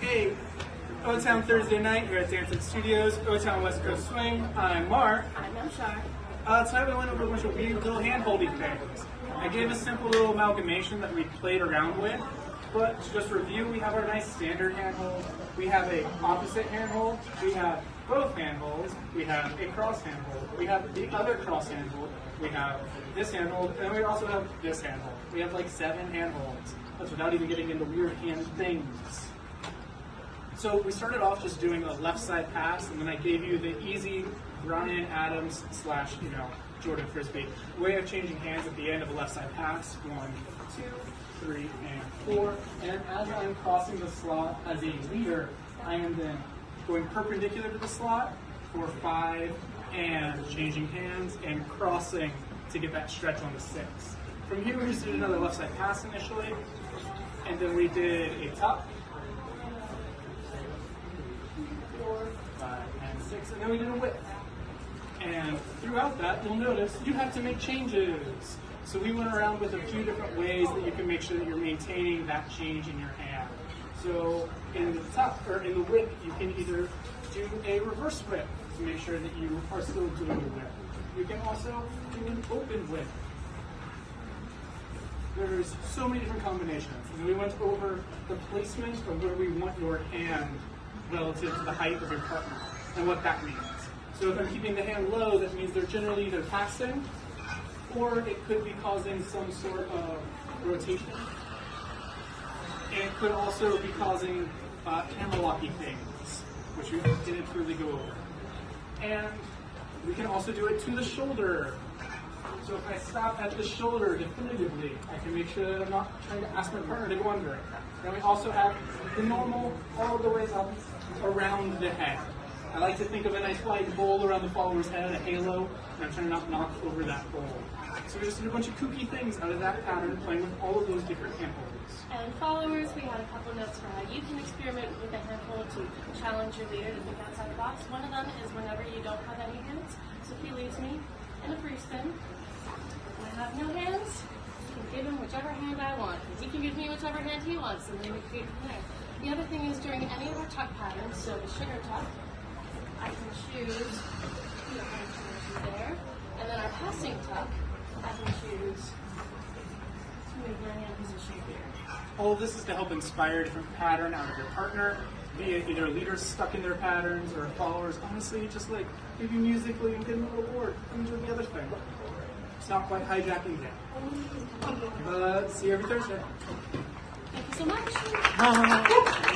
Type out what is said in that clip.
Hey, OTown Thursday night here at Dancing Studios, OTown West Coast Swing. I'm Mark. I'm EmChar. Tonight we went over a bunch of weird little hand-holding things. I gave a simple little amalgamation that we played around with, but to just review, we have our nice standard handhold, we have a opposite handhold, we have both handholds, we have a cross handhold, we have the other cross handhold, we have this handhold, and then we also have this handhold. We have like 7 handholds. That's without even getting into weird hand things. So we started off just doing a left side pass, and then I gave you the easy Brian Adams / Jordan Frisbee way of changing hands at the end of a left side pass. 1, 2, 3, and 4. And as I am crossing the slot as a leader, I am then going perpendicular to the slot for 5 and changing hands and crossing to get that stretch on the 6. From here, we just did another left side pass initially, and then we did a tuck. 4, 5, and 6, and then we did a whip. And throughout that, you'll notice you have to make changes. So we went around with a few different ways that you can make sure that you're maintaining that change in your hand. So in the tuck, or in the whip, you can either do a reverse whip to make sure that you are still doing the whip. You can also do an open whip. There's so many different combinations. And we went over the placement of where we want your hand relative to the height of your partner and what that means. So if I'm keeping the hand low, that means they're generally either passing or it could be causing some sort of rotation. And it could also be causing hammer-locky things, which we didn't really go over. And we can also do it to the shoulder. So if I stop at the shoulder definitively, I can make sure that I'm not trying to ask my partner to go under it. Then we also have the normal all the way up around the head. I like to think of a nice white bowl around the follower's head, a halo, and I'm trying to not knock over that bowl. So we just did a bunch of kooky things out of that pattern, playing with all of those different handholds. And followers, we had a couple notes for how you can experiment with a handhold to challenge your leader to think outside the box. One of them is whenever you don't have any hands. So if he leaves me in a free spin, and I have no hands, I can give him whichever hand I want. And he can give me whichever hand he wants, and then we create from there. The other thing is during any of our tuck patterns, so the sugar tuck, I can choose there, and then our passing tuck, I can choose to move my hand position here. All of this is to help inspire a different pattern out of your partner, be it either leaders stuck in their patterns or followers. Honestly, just like maybe musically and getting a little bored and doing the other thing. It's not quite hijacking yet. But see you every Thursday. Thank you so much.